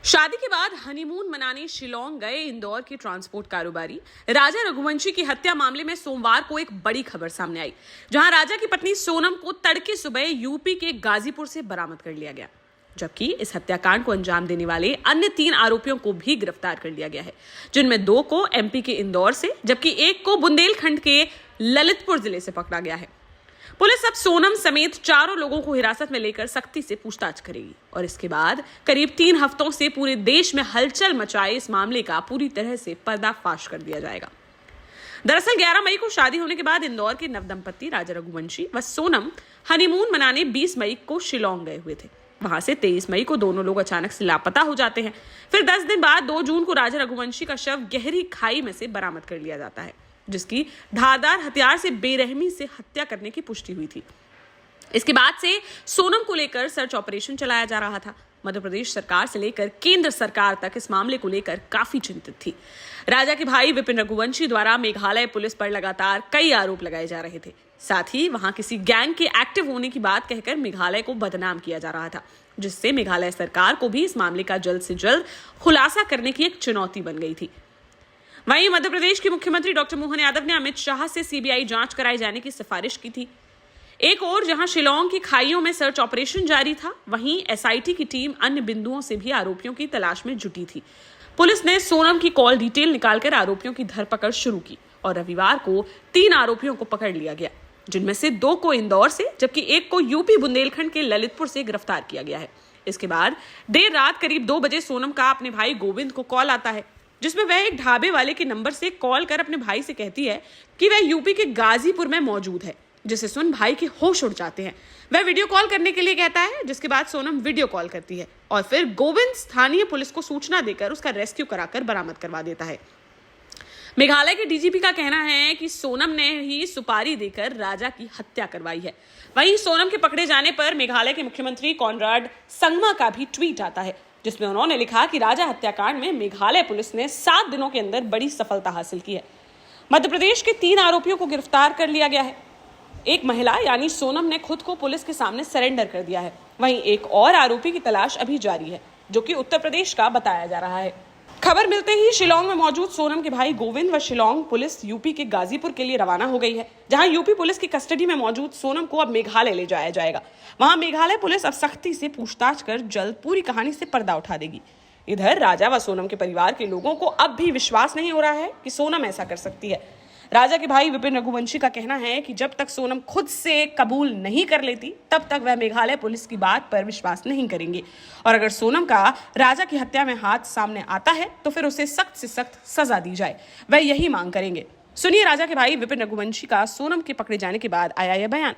शादी के बाद हनीमून मनाने शिलोंग गए इंदौर के ट्रांसपोर्ट कारोबारी राजा रघुवंशी की हत्या मामले में सोमवार को एक बड़ी खबर सामने आई, जहां राजा की पत्नी सोनम को तड़के सुबह यूपी के गाजीपुर से बरामद कर लिया गया, जबकि इस हत्याकांड को अंजाम देने वाले अन्य 3 आरोपियों को भी गिरफ्तार कर लिया गया है, जिनमें 2 को एमपी के इंदौर से जबकि 1 को बुंदेलखंड के ललितपुर जिले से पकड़ा गया है। पुलिस अब सोनम समेत 4 लोगों को हिरासत में लेकर सख्ती से पूछताछ करेगी और इसके बाद करीब 3 हफ्तों से पूरे देश में हलचल मचाए इस मामले का पूरी तरह से पर्दाफाश कर दिया जाएगा। दरअसल 11 मई को शादी होने के बाद इंदौर के नवदंपति राजा रघुवंशी व सोनम हनीमून मनाने 20 मई को शिलोंग गए हुए थे। वहां से 23 मई को दोनों लोग अचानक से लापता हो जाते हैं। फिर 10 दिन बाद 2 जून को राजा रघुवंशी का शव गहरी खाई में से बरामद कर लिया जाता है, जिसकी धारदार हथियार से बेरहमी से हत्या करने की पुष्टि हुई थी। इसके बाद से सोनम को लेकर सर्च ऑपरेशन चलाया जा रहा था। मध्य प्रदेश सरकार से लेकर केंद्र सरकार तक इस मामले को लेकर काफी चिंतित थी। राजा के भाई विपिन रघुवंशी द्वारा मेघालय पुलिस पर लगातार कई आरोप लगाए जा रहे थे। साथ ही वहां किसी गैंग के एक्टिव होने की बात कहकर मेघालय को बदनाम किया जा रहा था, जिससे मेघालय सरकार को भी इस मामले का जल्द से जल्द खुलासा करने की एक चुनौती बन गई थी। वहीं मध्य प्रदेश के मुख्यमंत्री डॉक्टर मोहन यादव ने अमित शाह से सीबीआई जांच कराए जाने की सिफारिश की थी। एक और जहां शिलोंग की खाइयों में सर्च ऑपरेशन जारी था, वहीं एसआईटी की टीम अन्य बिंदुओं से भी आरोपियों की तलाश में जुटी थी। पुलिस ने सोनम की कॉल डिटेल निकालकर आरोपियों की धरपकड़ शुरू की और रविवार को 3 आरोपियों को पकड़ लिया गया, जिनमें से 2 को इंदौर से जबकि 1 को यूपी बुंदेलखंड के ललितपुर से गिरफ्तार किया गया है। इसके बाद देर रात करीब 2 बजे सोनम का अपने भाई गोविंद को कॉल आता है, जिसमें वह एक ढाबे वाले के नंबर से कॉल कर अपने भाई से कहती है कि वह यूपी के गाजीपुर में मौजूद है, जिसे सुन भाई के होश उड़ जाते हैं। वह वीडियो कॉल करने के लिए कहता है, जिसके बाद सोनम वीडियो कॉल करती है और फिर गोविंद स्थानीय पुलिस को सूचना देकर उसका रेस्क्यू कराकर बरामद करवा देता है। मेघालय के डीजीपी का कहना है कि सोनम ने ही सुपारी देकर राजा की हत्या करवाई है। वहीं सोनम के पकड़े जाने पर मेघालय के मुख्यमंत्री कॉनराड संगमा का भी ट्वीट आता है, जिसमें उन्होंने लिखा कि राजा हत्याकांड में मेघालय पुलिस ने 7 दिनों के अंदर बड़ी सफलता हासिल की है। मध्य प्रदेश के 3 आरोपियों को गिरफ्तार कर लिया गया है। एक महिला यानी सोनम ने खुद को पुलिस के सामने सरेंडर कर दिया है। वहीं एक और आरोपी की तलाश अभी जारी है, जो कि उत्तर प्रदेश का बताया जा रहा है। खबर मिलते ही शिलोंग में मौजूद सोनम के भाई गोविंद व शिलोंग पुलिस यूपी के गाजीपुर के लिए रवाना हो गई है, जहां यूपी पुलिस की कस्टडी में मौजूद सोनम को अब मेघालय ले जाया जाएगा। वहां मेघालय पुलिस अब सख्ती से पूछताछ कर जल्द पूरी कहानी से पर्दा उठा देगी। इधर राजा व सोनम के परिवार के लोगों को अब भी विश्वास नहीं हो रहा है कि सोनम ऐसा कर सकती है। राजा के भाई विपिन रघुवंशी का कहना है कि जब तक सोनम खुद से कबूल नहीं कर लेती, तब तक वह मेघालय पुलिस की बात पर विश्वास नहीं करेंगे और अगर सोनम का राजा की हत्या में हाथ सामने आता है तो फिर उसे सख्त से सख्त सजा दी जाए। वह यही मांग करेंगे। सुनिए राजा के भाई विपिन रघुवंशी का सोनम के पकड़े जाने के बाद आया यह बयान।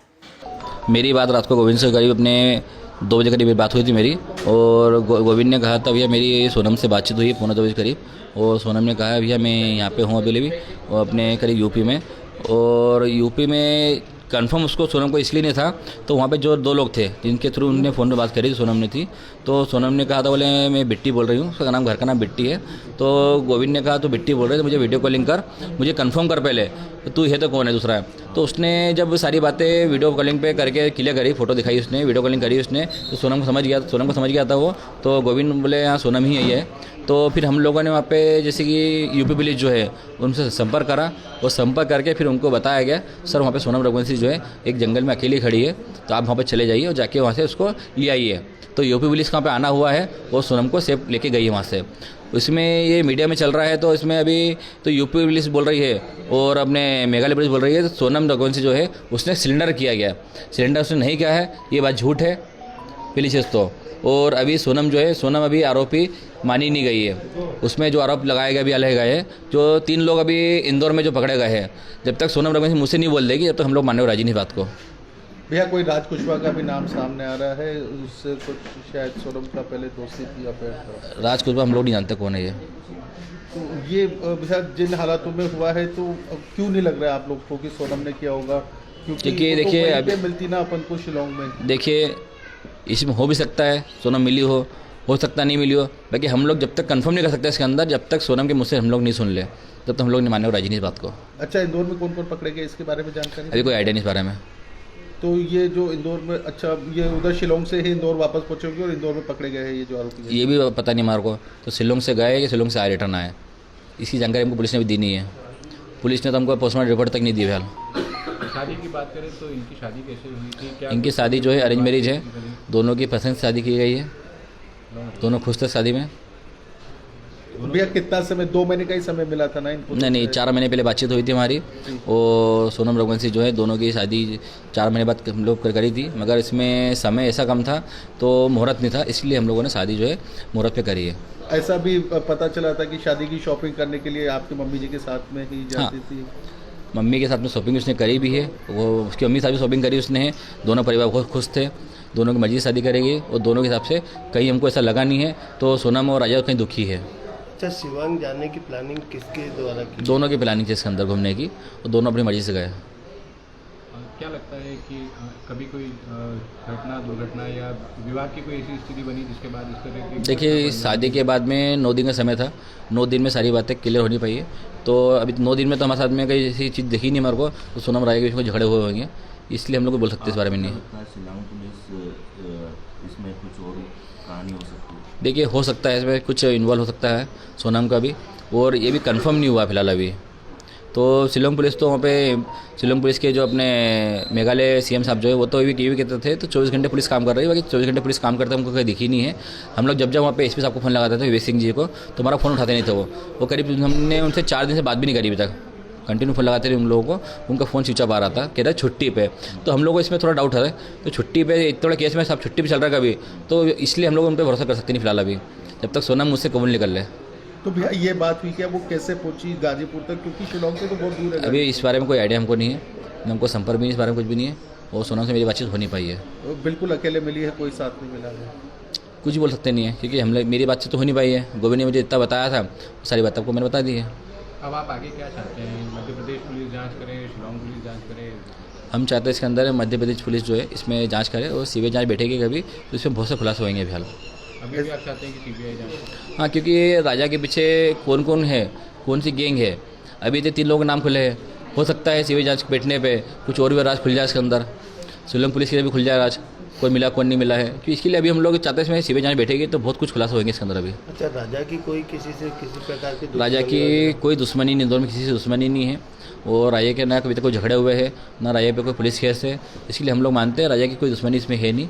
मेरी बात रात को गोविंद से करीब अपने 2 बजे करीब बात हुई थी मेरी, और गोविंद ने कहा था भैया मेरी सोनम से बातचीत हुई 1:45 बजे करीब, और सोनम ने कहा भैया मैं यहाँ पे हूँ अभी भी और अपने करीब यूपी में, और यूपी में कंफर्म उसको सोनम को इसलिए नहीं था, तो वहाँ पे जो 2 लोग थे जिनके थ्रू उन्होंने फ़ोन पे बात करी सोनम ने थी, तो सोनम ने कहा था बोले मैं बिट्टी बोल रही हूँ, उसका नाम घर का नाम बिट्टी है। तो गोविंद ने कहा तो बिट्टी बोल रहे तो मुझे वीडियो कॉलिंग कर, मुझे कंफर्म कर पहले तू है तो कौन है दूसरा है। तो उसने जब सारी बातें वीडियो कॉलिंग पे करके क्लियर करी, फोटो दिखाई उसने, वीडियो कॉलिंग करी उसने, तो सोनम को समझ गया था वो। तो गोविंद बोले हाँ सोनम ही यही है। तो फिर हम लोगों ने वहाँ पे जैसे कि यूपी पुलिस जो है उनसे संपर्क करा, और संपर्क करके फिर उनको बताया गया सर वहाँ पे सोनम रघुवंशी जो है एक जंगल में अकेली खड़ी है, तो आप वहाँ पे चले जाइए और जाके वहाँ से उसको ले आइए। तो यूपी पुलिस वहाँ पे आना हुआ है और सोनम को सेफ लेके गई है वहाँ से। इसमें ये मीडिया में चल रहा है, तो इसमें अभी तो यूपी पुलिस बोल रही है और अपने मेघालय पुलिस बोल रही है तो सोनम रघुवंशी जो है उसने सिलेंडर किया गया, सिलेंडर उसने नहीं किया है, ये बात झूठ है पहली चीज़ तो। और अभी सोनम जो है, सोनम अभी आरोपी मानी नहीं गई है, उसमें जो आरोप लगाए गए अभी अलग गए हैं। जो 3 लोग अभी इंदौर में जो पकड़े गए हैं, जब तक सोनम रघुवंशी मुझसे नहीं बोल देगी तब तक हम लोग मानने को राजी नहीं बात को। भैया कोई राज कुशवाहा का भी नाम सामने आ रहा है, उससे कुछ शायद सोनम का पहले दोस्ती थी या फिर राज कुशवाहा हम लोग नहीं जानते कौन है ये। तो ये भैया जिन हालातों में हुआ है तो क्यों नहीं लग रहा है आप लोग को कि सोनम ने किया होगा, क्योंकि देखिए तो अभी मिलती ना अपन को शिलोंग में। देखिए इसमें हो भी सकता है सोनम मिली हो सकता नहीं मिली हो, बाकी हम लोग जब तक कंफर्म नहीं कर सकते इसके अंदर, जब तक सोनम के मुझसे हम लोग नहीं सुन ले तब तक हम लोग नहीं मानने को राजी नहीं इस बात को। अच्छा इंदौर में कौन कौन पकड़े गए इसके बारे में जानकारी अभी कोई आइडिया नहीं इस बारे में। तो ये जो इंदौर में, अच्छा ये उधर शिलोंग से ही इंदौर वापस पहुंचे और इंदौर में पकड़े गए हैं ये जो आरोपी हैं? ये भी पता नहीं हमारे को, तो शिलोंग से गए कि शिलोंग से आए रिटर्न आए, इसकी जानकारी हमको पुलिस ने भी दी नहीं है। पुलिस ने तो हमको पोस्टमार्टम रिपोर्ट तक नहीं दी फिलहाल। शादी की बात करें तो इनकी शादी कैसे हुई थी? क्या इनकी शादी जो है अरेंज मैरिज है, दोनों की पसंद से शादी की गई है, दोनों खुश थे शादी में। भैया कितना समय, 2 महीने का ही समय मिला था ना इनको? नहीं, 4 महीने पहले बातचीत हुई थी हमारी, और सोनम रघुवंशी जो है दोनों की शादी 4 महीने बाद हम लोग करी थी, मगर इसमें समय ऐसा कम था तो मुहूर्त नहीं था, इसलिए हम लोगों ने शादी जो है मुहूर्त पे करी है। ऐसा भी पता चला था कि शादी की शॉपिंग करने के लिए आपकी मम्मी जी के साथ में ही जाती थी? मम्मी के साथ में शॉपिंग उसने करी भी है, वो उसकी मम्मी के साथ भी शॉपिंग करी उसने है, दोनों परिवार बहुत खुश थे, दोनों की मर्जी से शादी करेगी, और दोनों के हिसाब से कहीं हमको ऐसा लगा नहीं है, तो सोनम और राजा कहीं दुखी है। अच्छा, शिवांग जाने की प्लानिंग किसके द्वारा की? दोनों की प्लानिंग थी इसके अंदर घूमने की, और दोनों अपनी मर्जी से गए। क्या लगता है कि कभी कोई घटना, दुर्घटना या विवाह की कोई ऐसी स्थिति बनी जिसके बाद इस तरह की? देखिए, शादी के बाद में 9 दिन का समय था, 9 दिन में सारी बातें क्लियर होनी पाई है, तो अभी 9 दिन में तो हमारे साथ में कई ऐसी चीज़ दिखी नहीं हमारे को, तो सोनम राय के बीच में झगड़े हुए होंगे, इसलिए हम लोग बोल सकते हैं इस बारे में नहीं। शिलांग पुलिस इसमें कुछ और कहानी हो सकती है? देखिए, हो सकता है इसमें कुछ इन्वॉल्व हो सकता है सोनम का भी, और ये भी कंफर्म नहीं हुआ फिलहाल अभी। तो शिलोंग पुलिस तो वहाँ पे, शिलोंग पुलिस के जो अपने मेघालय सीएम साहब जो है वो तो ये भी कहते थे, तो 24 घंटे पुलिस काम कर रही है, बाकी 24 घंटे पुलिस काम करते हमको कहीं दिखी नहीं है। हम लोग जब वहाँ पे एसपी साहब को फ़ोन लगाते थे, विवेक सिंह जी को, तो हमारा फ़ोन उठाते नहीं थे वो करीब हमने उनसे 4 दिन से बात भी नहीं करी अभी तक, कंटिन्यू फ़ोन लगाते रहे उन लोगों को, उनका फ़ोन स्विच ऑफ आ रहा था, कह रहा है छुट्टी पे। तो हम लोग को इसमें थोड़ा डाउट है, तो छुट्टी पे इतना केस में सब छुट्टी पे चल रहा है कभी, तो इसलिए हम लोग उन पर भरोसा कर सकते नहीं फिलहाल अभी, जब तक सोनम मुझसे कबूल निकल ले। तो भैया ये बात हुई क्या, वो कैसे पहुंची गाजीपुर तक, क्योंकि शिलोंग से तो बहुत दूर है? अभी इस बारे में कोई आइडिया हमको नहीं है, हमको संपर्क भी इस बारे में कुछ भी नहीं है, और सोनम से मेरी बातचीत हो नहीं पाई है। बिल्कुल अकेले मिली है, कोई साथ नहीं मिला है? कुछ बोल सकते नहीं है, क्योंकि हम लोग, मेरी बातचीत तो हो नहीं पाई है। गोविंद ने मुझे इतना बताया था, सारी बात आपको मैंने बता दी है। अब आप आगे क्या चाहते हैं? मध्य प्रदेश पुलिस जांच करे, शिलोंग पुलिस जांच करे? हम चाहते हैं इसके अंदर मध्य प्रदेश पुलिस जो है इसमें जांच करे, और सीबीआई जांच बैठेगी कभी, तो इसमें बहुत से खुलासे होंगे फिलहाल। अभी भी आप चाहते हैं कि सीबीआई जांच? हाँ, क्योंकि राजा के पीछे कौन कौन है, कौन सी गैंग है, अभी तो 3 लोगों के नाम खुले हैं, हो सकता है सीबीआई जांच बैठने पे कुछ और भी राज खुल जाए इसके अंदर, शिलोंग पुलिस के भी खुल जाए राज, कोई मिला कौन नहीं मिला है, क्योंकि इसके लिए अभी हम लोग चाहते हैं इसमें सीबीआई जांच बैठेगी तो बहुत कुछ खुलासा होंगे इसके अंदर अभी। अच्छा, राजा की कोई किसी से किसी प्रकार की राजा की कोई दुश्मनी नहीं, इंदौर में किसी से दुश्मनी नहीं है, और राजा के ना कभी तक कोई झगड़े हुए हैं, ना राजा पे कोई पुलिस केस है, इसलिए हम लोग मानते हैं राजा की कोई दुश्मनी इसमें है नहीं।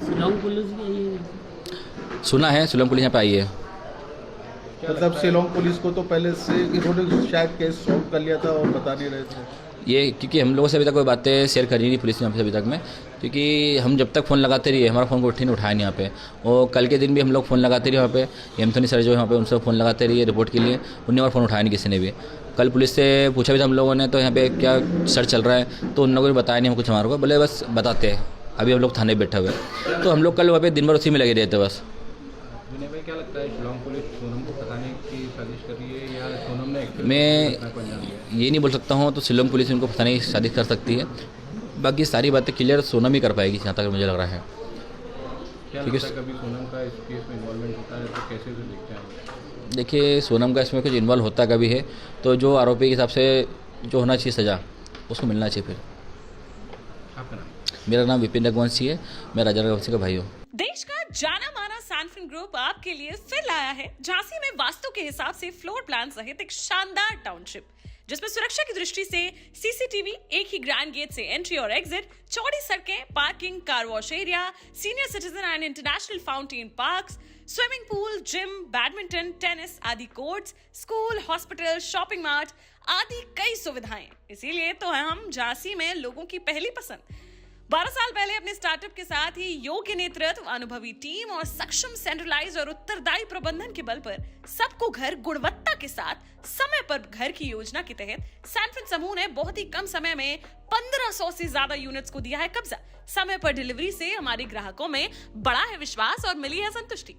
शिलोंग पुलिस भी सुना है शिलोंग पुलिस यहाँ पे आई है। मतलब शिलोंग पुलिस को तो पहले से इन्होंने शायद केस सॉल्व कर लिया था और बता नहीं रहे थे ये, क्योंकि हम लोगों से अभी तक कोई बातें शेयर करी नहीं पुलिस ने हमसे अभी तक में, क्योंकि हम जब तक फ़ोन लगाते रहिए, हमारा फ़ोन को नहीं उठाया नहीं यहाँ पे, और कल के दिन भी हम लोग फ़ोन लगाते रहिए वहाँ पे, एंथोनी सर जो है वहाँ पे, उनसे फ़ोन लगाते रहिए रिपोर्ट के लिए, उन्हें और फ़ोन उठाया नहीं किसी ने भी। कल पुलिस से पूछा भी था हम लोगों ने, तो यहाँ पे क्या सर्च चल रहा है, तो उन लोगों ने बताया नहीं हम कुछ हमारे को, बोले बस बताते हैं, अभी हम लोग थाने बैठे हुए, तो हम लोग कल वहाँ पे दिन भर उसी में लगे रहते बस। विनय भाई, क्या लगता है शिलोंग पुलिस सोनम को फंसाने की साजिश कर रही है, या सोनम ने एक्चुअली मैं ये नहीं बोल सकता हूँ, तो शिलोंग पुलिस उनको फंसाने की शादी कर सकती है, बाकी सारी बातें क्लियर सोनम ही कर पाएगी जहाँ तक मुझे लग रहा है। क्या लगता है कभी सोनम का इस केस में इन्वॉल्वमेंट होता है तो कैसे उसे देखते हैं? देखिए, सोनम का इसमें कुछ इन्वॉल्व होता कभी है तो जो आरोपी के हिसाब से जो होना चाहिए सज़ा, उसको मिलना चाहिए। फिर आपका नाम? मेरा नाम विपिन रघुवंशी है, मैं राजा रघुवंशी का भाई हूँ। देश का जाना माना सैनफिन ग्रुप आपके लिए फिर लाया है झांसी में वास्तु के हिसाब से फ्लोर प्लान सहित एक शानदार टाउनशिप, जिसमें सुरक्षा की दृष्टि से सीसीटीवी, एक ही ग्रैंड गेट से एंट्री और एग्जिट, चौड़ी सड़कें, parking, car wash area, senior citizen and international fountain parks, swimming pool, gym, badminton, tennis आदि courts, school, hospital, shopping mart आदि कई सुविधाएं। इसीलिए तो हम झांसी में लोगों की पहली पसंद। 12 साल पहले अपने स्टार्टअप के साथ ही योग्य नेतृत्व, अनुभवी टीम और सक्षम सेंट्रलाइज और उत्तरदायी प्रबंधन के बल पर सबको घर गुणवत्ता के साथ समय पर घर की योजना के तहत सैनफिन समूह ने बहुत ही कम समय में 1500 से ज्यादा यूनिट्स को दिया है कब्जा। समय पर डिलीवरी से हमारे ग्राहकों में बड़ा है विश्वास और मिली है संतुष्टि।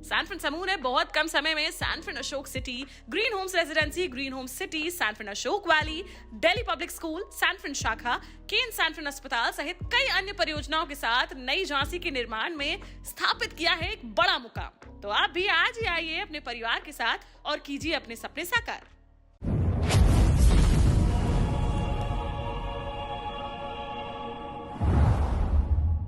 सैनफिन समूह ने बहुत कम समय में Sanfin Ashok city, green homes residency, green homes city, Sanfin Ashok valley, Delhi public school, Sanfin शाखा, केन सैनफिन अस्पताल सहित कई अन्य परियोजनाओं के साथ नई झांसी के निर्माण में स्थापित किया है एक बड़ा मुकाम। तो आप भी आज ही आइए अपने परिवार के साथ और कीजिए अपने सपने साकार।